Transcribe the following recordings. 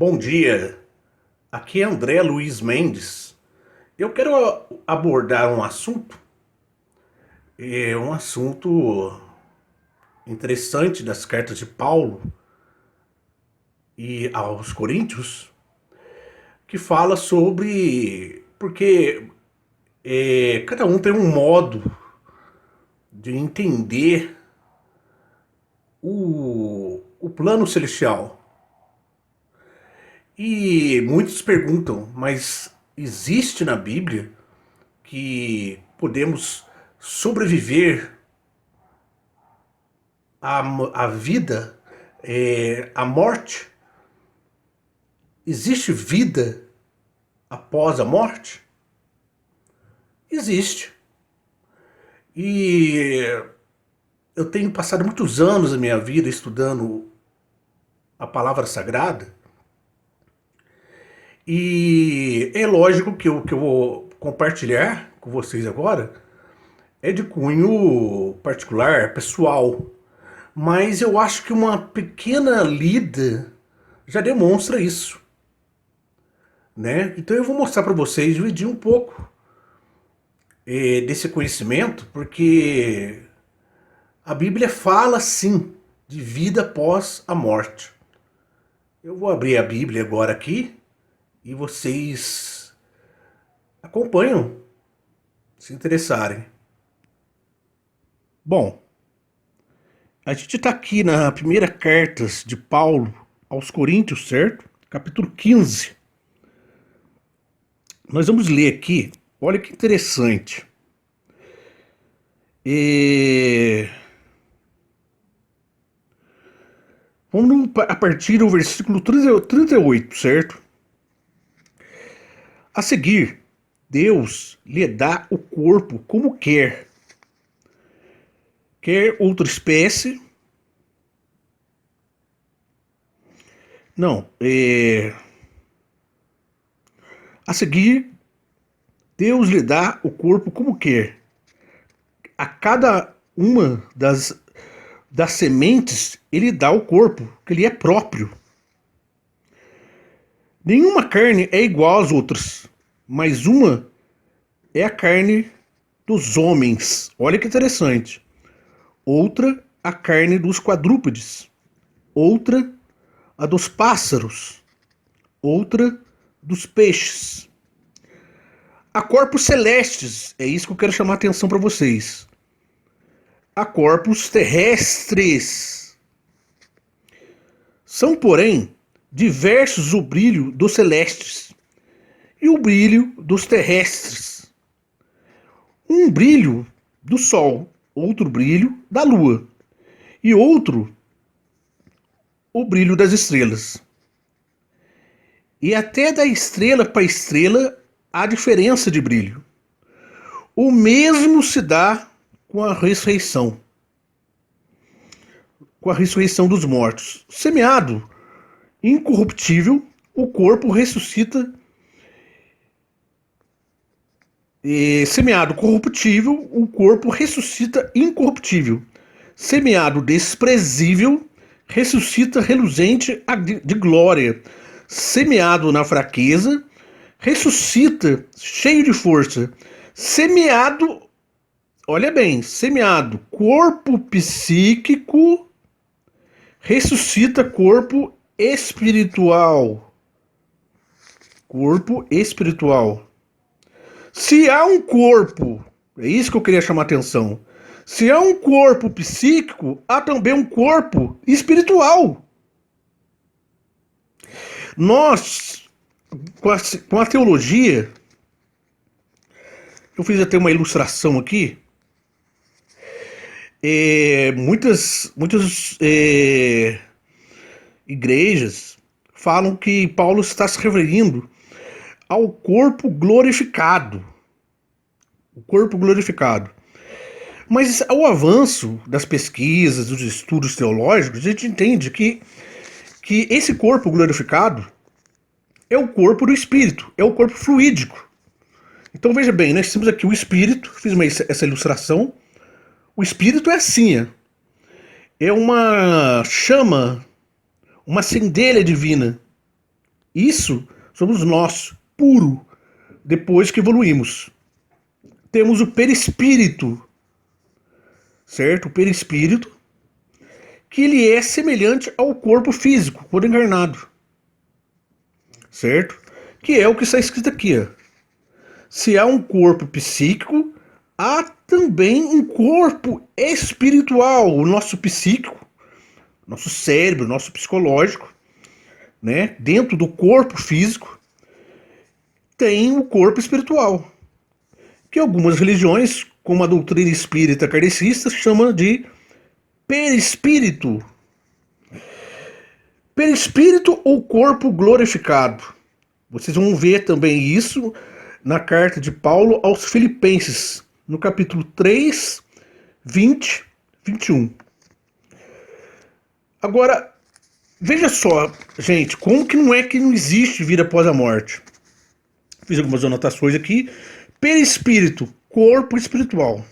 Bom dia, aqui é André Luiz Mendes. Eu quero abordar um assunto interessante das cartas de Paulo e aos Coríntios, que fala sobre porque cada um tem um modo de entender o plano celestial. E muitos perguntam, mas existe na Bíblia que podemos sobreviver à vida, à morte? Existe vida após a morte? Existe. E eu tenho passado muitos anos da minha vida estudando a palavra sagrada. E é lógico que o que eu vou compartilhar com vocês agora é de cunho particular, pessoal. Mas eu acho que uma pequena lida já demonstra isso, né? Então eu vou mostrar para vocês, dividir um pouco desse conhecimento, porque a Bíblia fala sim de vida após a morte. Eu vou abrir a Bíblia agora aqui e vocês acompanham, se interessarem. Bom, a gente está aqui na primeira carta de Paulo aos Coríntios, certo? Capítulo 15. Nós vamos ler aqui, olha que interessante. Vamos a partir do versículo 38, certo? A seguir, Deus lhe dá o corpo como quer. Quer outra espécie? Não. A seguir, Deus lhe dá o corpo como quer. A cada uma das sementes, ele dá o corpo, que lhe é próprio. Nenhuma carne é igual às outras, mas uma é a carne dos homens. Olha que interessante. Outra, a carne dos quadrúpedes. Outra, a dos pássaros. Outra, dos peixes. Há corpos celestes, é isso que eu quero chamar a atenção para vocês. Há corpos terrestres. São, porém, diversos o brilho dos celestes e o brilho dos terrestres. Um brilho do sol, outro brilho da lua e outro o brilho das estrelas. E até da estrela para estrela há diferença de brilho. O mesmo se dá com a ressurreição. Com a ressurreição dos mortos. Semeado incorruptível, o corpo ressuscita. Semeado corruptível, o corpo ressuscita incorruptível. Semeado desprezível, ressuscita reluzente de glória. Semeado na fraqueza, ressuscita cheio de força. Semeado, olha bem, semeado corpo psíquico, ressuscita corpo espiritual. Corpo espiritual. Se há um corpo, é isso que eu queria chamar a atenção. Se há um corpo psíquico, há também um corpo espiritual. Nós, com a teologia, eu fiz até uma ilustração aqui. Muitas igrejas falam que Paulo está se referindo ao corpo glorificado. O corpo glorificado. Mas ao avanço das pesquisas, dos estudos teológicos, a gente entende que esse corpo glorificado é o corpo do espírito, é o corpo fluídico. Então veja bem, nós temos aqui o espírito, fiz essa ilustração. O espírito é assim, é uma chama, uma centelha divina Isso somos nós, puro, depois que evoluímos. Temos o perispírito, certo? O perispírito, que ele é semelhante ao corpo físico, quando encarnado, certo? Que é o que está escrito aqui, ó. Se há um corpo psíquico, há também um corpo espiritual, o nosso psíquico, nosso cérebro, nosso psicológico, né? Dentro do corpo físico tem o corpo espiritual, que algumas religiões, como a doutrina espírita kardecista, chamam de perispírito. Perispírito ou corpo glorificado. Vocês vão ver também isso na carta de Paulo aos Filipenses, no capítulo 3, 20, 21. Agora, veja só, gente, como que não é que não existe vida após a morte? Fiz algumas anotações aqui. Perispírito, corpo espiritual.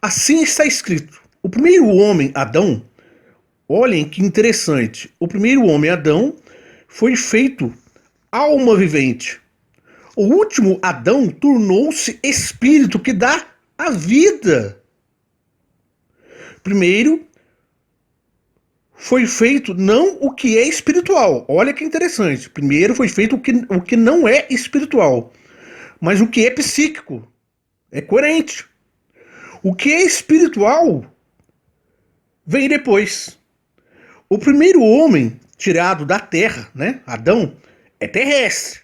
Assim está escrito. O primeiro homem, Adão, olhem que interessante. O primeiro homem, Adão, foi feito alma vivente. O último Adão tornou-se espírito que dá a vida. Primeiro foi feito não o que é espiritual. Olha que interessante. Primeiro foi feito o que não é espiritual, mas o que é psíquico. É coerente. O que é espiritual vem depois. O primeiro homem tirado da terra, né, Adão, é terrestre.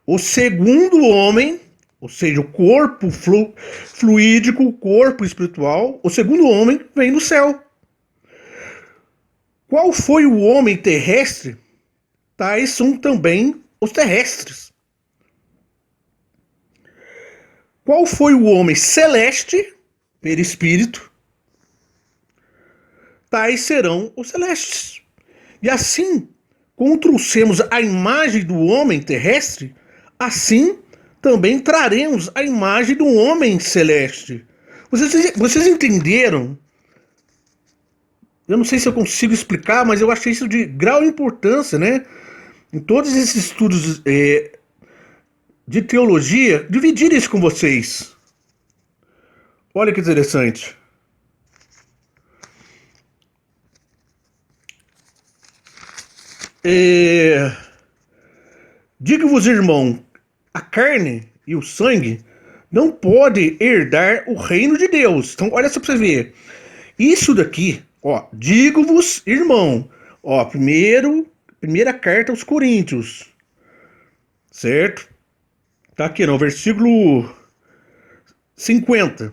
O segundo homem, ou seja, o corpo fluídico, o corpo espiritual, o segundo homem vem do céu. Qual foi o homem terrestre? Tais são também os terrestres. Qual foi o homem celeste, perispírito? Tais serão os celestes. E assim, como trouxemos a imagem do homem terrestre, assim também traremos a imagem do homem celeste. Vocês entenderam? Eu não sei se eu consigo explicar, mas eu achei isso de grau de importância, né? Em todos esses estudos de teologia, dividir isso com vocês. Olha que interessante. Digo-vos, irmão, a carne e o sangue não podem herdar o reino de Deus. Então, olha só pra você ver. Isso daqui, ó, digo-vos, irmão, ó, primeira carta aos Coríntios, certo? Tá aqui no versículo 50.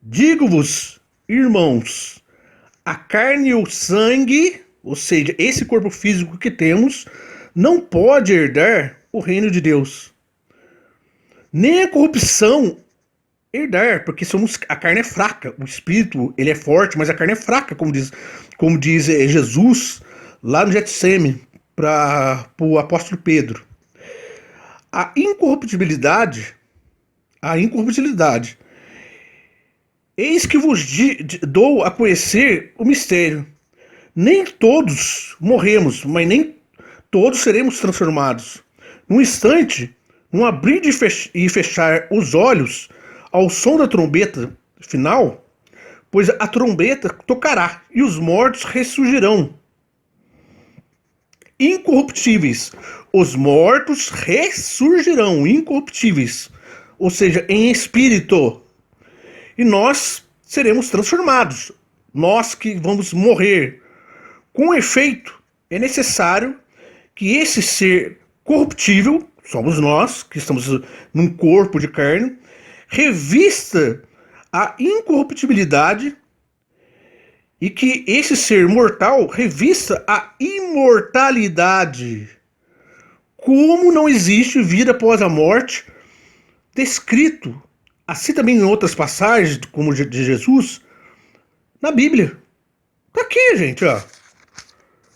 Digo-vos, irmãos, a carne e o sangue, ou seja, esse corpo físico que temos, não pode herdar o reino de Deus. Nem a corrupção herdar, porque a carne é fraca, o espírito ele é forte, mas a carne é fraca, como diz Jesus lá no Getsêmani para o apóstolo Pedro. A incorruptibilidade, eis que vos dou a conhecer o mistério. Nem todos morremos, mas nem todos seremos transformados. Num instante, num abrir e fechar os olhos, ao som da trombeta final, pois a trombeta tocará e os mortos ressurgirão. Incorruptíveis. Os mortos ressurgirão incorruptíveis, ou seja, em espírito. E nós seremos transformados. Nós que vamos morrer. Com efeito, é necessário que esse ser corruptível, somos nós, que estamos num corpo de carne, revista a incorruptibilidade e que esse ser mortal revista a imortalidade. Como não existe vida após a morte, descrito, assim também em outras passagens, como de Jesus, na Bíblia. Tá aqui, gente, ó.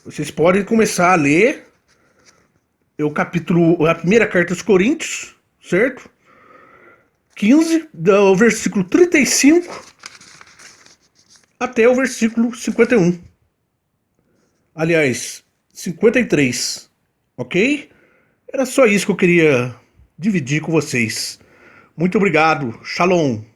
Vocês podem começar a ler a primeira carta aos Coríntios, certo? 15, do versículo 35 até o versículo 51. Aliás, 53, ok? Era só isso que eu queria dividir com vocês. Muito obrigado. Shalom.